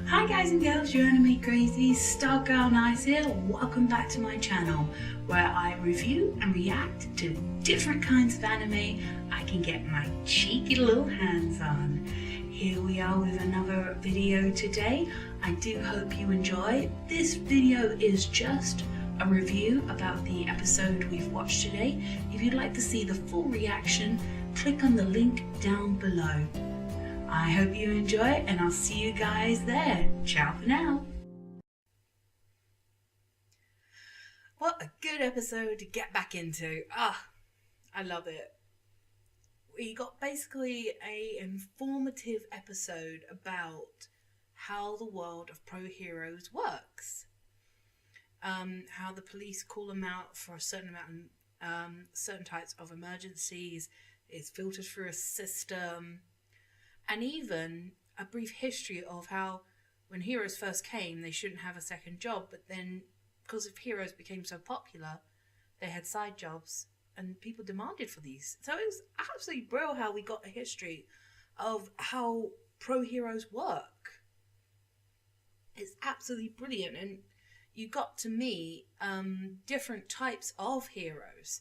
Hi guys and girls, your anime crazy Stargirlnice here. Welcome back to my channel where I review and react to different kinds of anime I can get my cheeky little hands on. Here we are with another video today. I do hope you enjoy. This video is just a review about the episode we've watched today. If you'd like to see the full reaction, click on the link down below. I hope you enjoy and I'll see you guys there. Ciao for now. What a good episode to get back into. I love it. We got basically an informative episode about how the world of pro heroes works. How the police call them out for a certain amount, certain types of emergencies. It's filtered through a system. And even a brief history of how when heroes first came, they shouldn't have a second job. But then because if heroes became so popular, they had side jobs and people demanded for these. So it was absolutely brilliant how we got a history of how pro heroes work. It's absolutely brilliant. And you got to meet different types of heroes.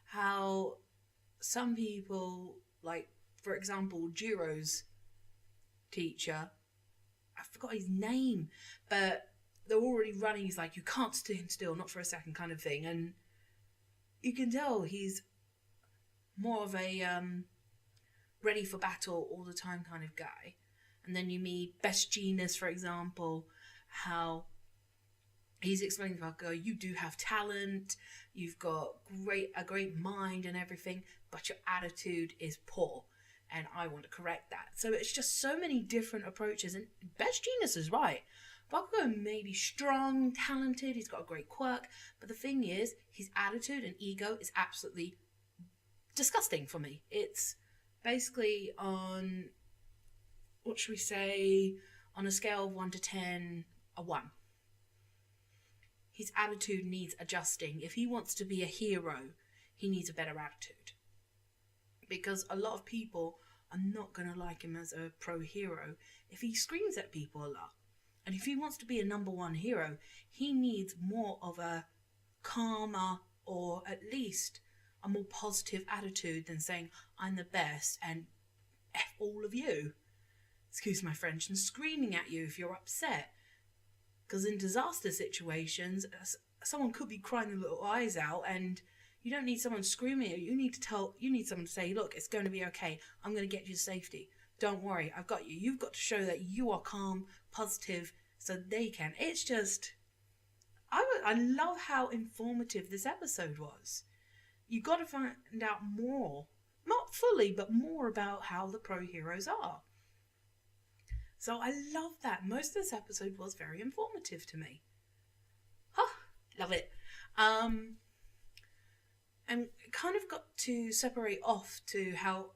How some people, like, for example, Jiro's teacher, I forgot his name, but they're already running. He's like, you can't stand still, not for a second kind of thing. And you can tell he's more of a ready for battle all the time kind of guy. And then you meet Best Genius, for example, how he's explaining to her, you do have talent, you've got a great mind and everything, but your attitude is poor. And I want to correct that. So it's just so many different approaches. And Best Genius is right. Bakugo may be strong, talented, he's got a great quirk. But the thing is, his attitude and ego is absolutely disgusting for me. It's basically on, what should we say, on a scale of 1 to 10, a 1. His attitude needs adjusting. If he wants to be a hero, he needs a better attitude. Because a lot of people are not going to like him as a pro hero if he screams at people a lot. And if he wants to be a number one hero, he needs more of a calmer or at least a more positive attitude than saying, I'm the best and F all of you. Excuse my French. And screaming at you if you're upset. Because in disaster situations, someone could be crying their little eyes out and you don't need someone screaming at you. You need someone to say, look, it's going to be okay. I'm going to get you to safety. Don't worry, I've got you. You've got to show that you are calm, positive, so they can. It's just, I love how informative this episode was. You got to find out more, not fully, but more about how the pro heroes are. So I love that. Most of this episode was very informative to me. Love it. And kind of got to separate off to how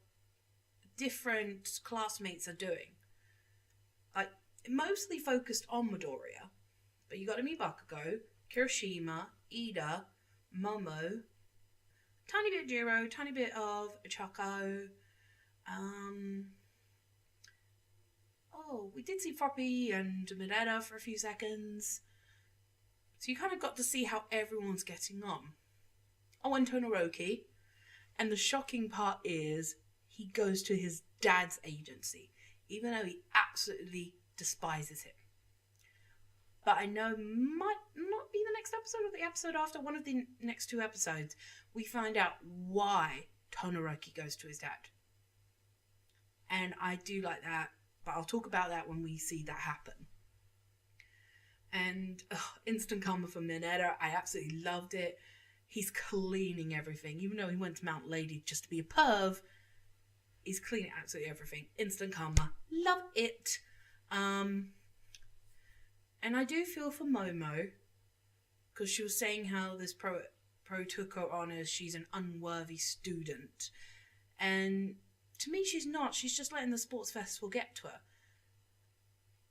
different classmates are doing. Like, mostly focused on Midoriya. But you got to meet Bakugo, Kirishima, Ida, Momo, tiny bit of Jiro, tiny bit of Choco. We did see Floppy and Mineta for a few seconds. So you kind of got to see how everyone's getting on. And Todoroki. And the shocking part is he goes to his dad's agency, even though he absolutely despises him. But I know might not be the next episode or the episode after, one of the next 2 episodes, we find out why Todoroki goes to his dad. And I do like that, but I'll talk about that when we see that happen. And instant karma from Mineta, I absolutely loved it. He's cleaning everything. Even though he went to Mount Lady just to be a perv, he's cleaning absolutely everything. Instant karma. Love it. And I do feel for Momo, because she was saying how this pro took her on as she's an unworthy student. And to me, she's not. She's just letting the sports festival get to her.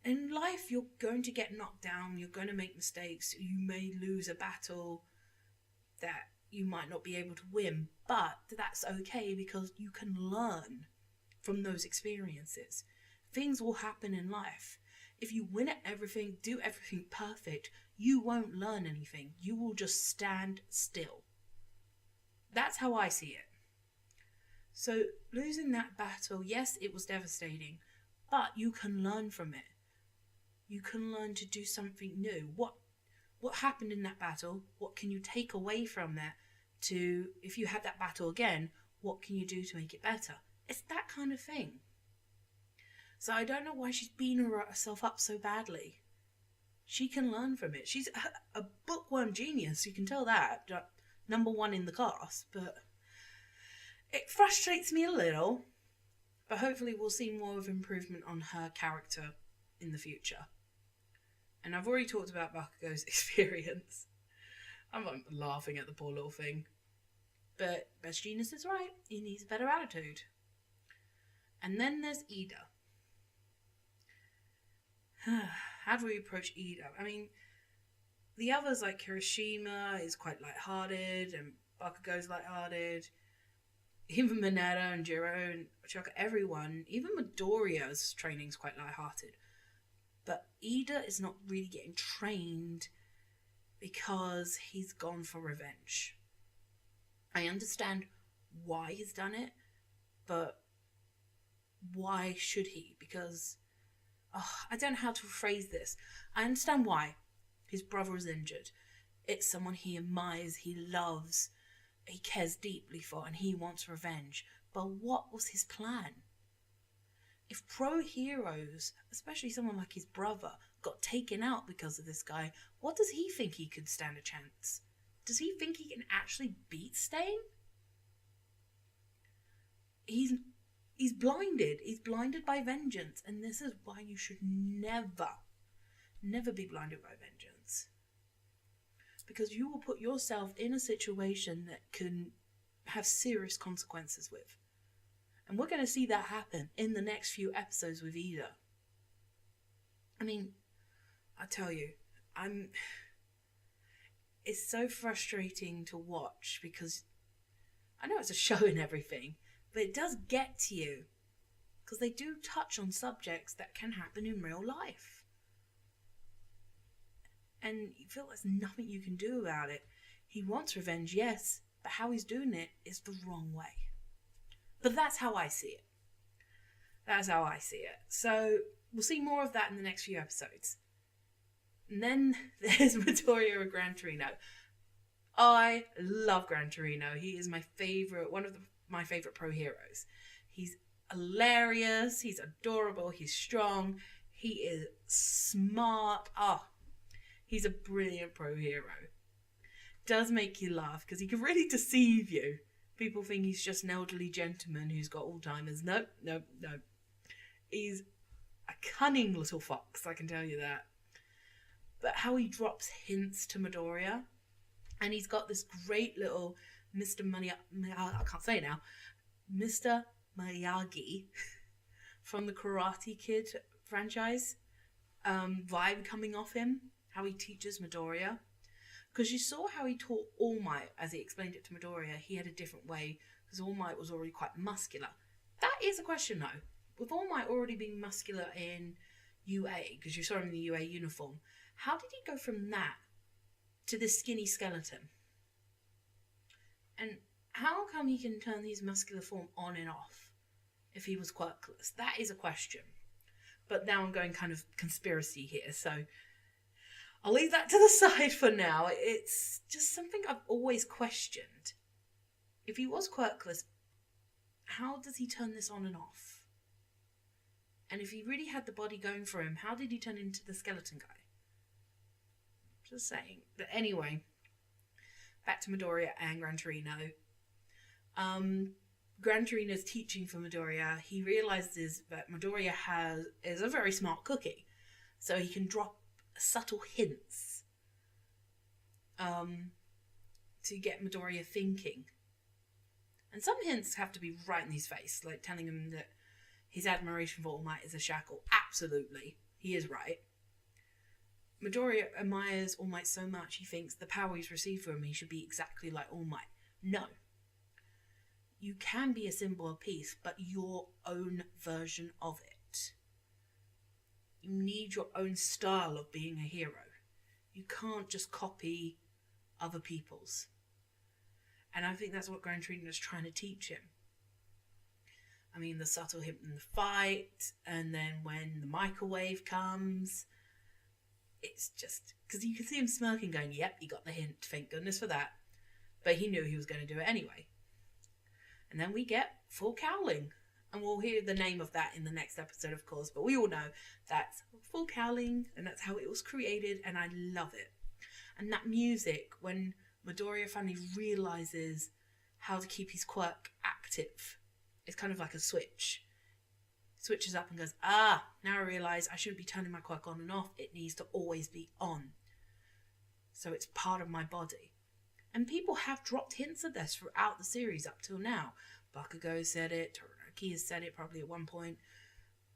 In life, you're going to get knocked down. You're going to make mistakes. You may lose a battle that you might not be able to win, but that's okay because you can learn from those experiences. Things will happen in life. if you win at everything, do everything perfect, you won't learn anything. You will just stand still. That's how I see it. So losing that battle, yes, it was devastating, but you can learn from it. You can learn to do something new. What happened in that battle? What can you take away from that to, if you had that battle again, what can you do to make it better? It's that kind of thing. So I don't know why she's beating herself up so badly. She can learn from it. She's a bookworm genius, you can tell that. Number one in the class, but it frustrates me a little. But hopefully we'll see more of improvement on her character in the future. And I've already talked about Bakugo's experience. I'm laughing at the poor little thing. But Best Genius is right. He needs a better attitude. And then there's Ida. How do we approach Ida? I mean, the others like Kirishima is quite lighthearted and Bakugo's lighthearted. Even Mineta and Jiro and Chaka, everyone, even Midoriya's training's quite lighthearted. But Ida is not really getting trained because he's gone for revenge. I understand why he's done it, but why should he? Because I don't know how to phrase this. I understand why. His brother is injured. It's someone he admires, he loves, he cares deeply for, and he wants revenge. But what was his plan? If pro heroes, especially someone like his brother, got taken out because of this guy, what does he think he could stand a chance? Does he think he can actually beat Stain? He's blinded. He's blinded by vengeance. And this is why you should never be blinded by vengeance. Because you will put yourself in a situation that can have serious consequences with. And we're going to see that happen in the next few episodes with Ida. I mean, I tell you, it's so frustrating to watch because I know it's a show and everything, but it does get to you because they do touch on subjects that can happen in real life. And you feel there's nothing you can do about it. He wants revenge, yes, but how he's doing it is the wrong way. But that's how I see it. That's how I see it. So we'll see more of that in the next few episodes. And then there's Midoriya or Gran Torino. I love Gran Torino. He is my favourite, my favourite pro heroes. He's hilarious. He's adorable. He's strong. He is smart. He's a brilliant pro hero. Does make you laugh because he can really deceive you. People think he's just an elderly gentleman who's got Alzheimer's. No. He's a cunning little fox, I can tell you that. But how he drops hints to Midoriya. And he's got this great little Mr. Miyagi from the Karate Kid franchise vibe coming off him. How he teaches Midoriya. Because you saw how he taught All Might, as he explained it to Midoriya, he had a different way, because All Might was already quite muscular. That is a question, though. With All Might already being muscular in UA, because you saw him in the UA uniform, how did he go from that to this skinny skeleton? And how come he can turn his muscular form on and off if he was quirkless? That is a question. But now I'm going kind of conspiracy here, so I'll leave that to the side for now. It's just something I've always questioned. If he was quirkless, how does he turn this on and off? And if he really had the body going for him, how did he turn into the skeleton guy? Just saying. But anyway, back to Midoriya and Gran Torino. Gran Torino's teaching for Midoriya. He realizes that Midoriya is a very smart cookie. So he can drop subtle hints to get Midoriya thinking. And some hints have to be right in his face, like telling him that his admiration for All Might is a shackle. Absolutely. He is right. Midoriya admires All Might so much he thinks the power he's received from him he should be exactly like All Might. No. You can be a symbol of peace, but your own version of it. You need your own style of being a hero. You can't just copy other people's. And I think that's what Gran Torino is trying to teach him. I mean, the subtle hint in the fight, and then when the microwave comes, it's just, because you can see him smirking going, yep, he got the hint, thank goodness for that. But he knew he was going to do it anyway. And then we get full cowling. And we'll hear the name of that in the next episode, of course. But we all know that's full cowling, and that's how it was created, and I love it. And that music, when Midoriya finally realises how to keep his quirk active, it's kind of like a switch. Switches up and goes, now I realise I shouldn't be turning my quirk on and off. It needs to always be on. So it's part of my body. And people have dropped hints of this throughout the series up till now. Bakugo said it, Todoroki has said it probably at one point.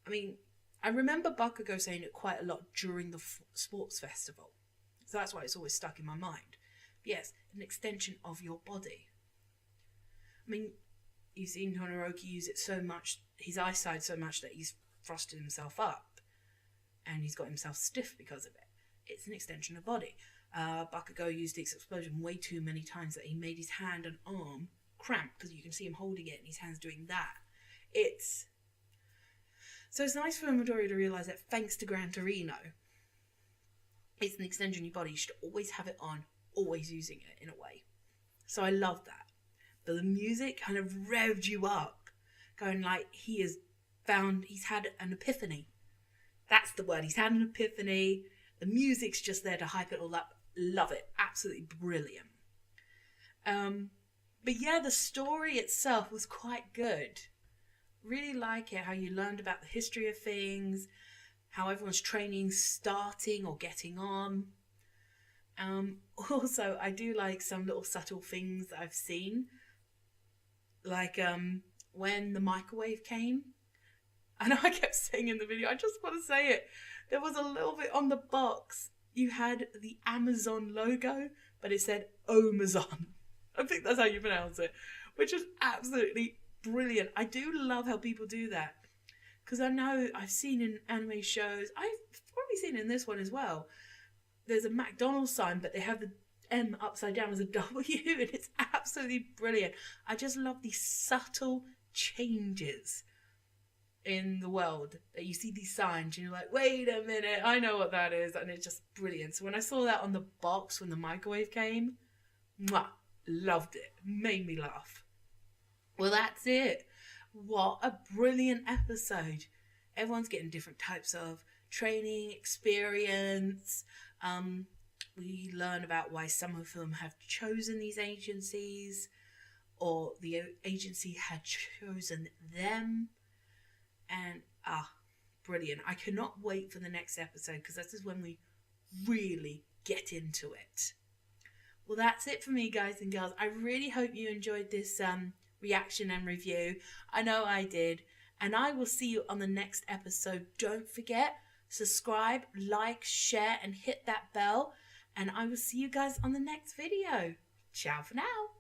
I mean, I remember Bakugo saying it quite a lot during the sports festival. So that's why it's always stuck in my mind. But yes, an extension of your body. I mean, you've seen Todoroki use it so much, his eyesight so much that he's frosted himself up. And he's got himself stiff because of it. It's an extension of body. Bakugo used the explosion way too many times that he made his hand and arm cramp, because you can see him holding it and his hand's doing that. So it's nice for Midoriya to realise that thanks to Gran Torino, it's an extension of your body. You should always have it on, always using it in a way. So I love that. But the music kind of revved you up, going like he's had an epiphany. That's the word. He's had an epiphany. The music's just there to hype it all up. Love it. Absolutely brilliant. But yeah, the story itself was quite good. Really like it, how you learned about the history of things, how everyone's training starting or getting on. Also, I do like some little subtle things that I've seen. Like when the microwave came. I know I kept saying in the video, I just want to say it. There was a little bit on the box. You had the Amazon logo, but it said Omazon. I think that's how you pronounce it, which is absolutely brilliant. I do love how people do that, because I know I've seen in anime shows, I've probably seen it in this one as well, there's a McDonald's sign, but they have the M upside down as a W, and it's absolutely brilliant. I just love these subtle changes in the world that you see these signs and you're like, wait a minute, I know what that is, and it's just brilliant. So when I saw that on the box when the microwave came, loved it. Made me laugh. Well, that's it. What a brilliant episode. Everyone's getting different types of training, experience. We learn about why some of them have chosen these agencies, or the agency had chosen them. And brilliant. I cannot wait for the next episode, because this is when we really get into it. Well, that's it for me, guys and girls. I really hope you enjoyed this reaction and review. I know I did. And I will see you on the next episode. Don't forget, subscribe, like, share, and hit that bell. And I will see you guys on the next video. Ciao for now.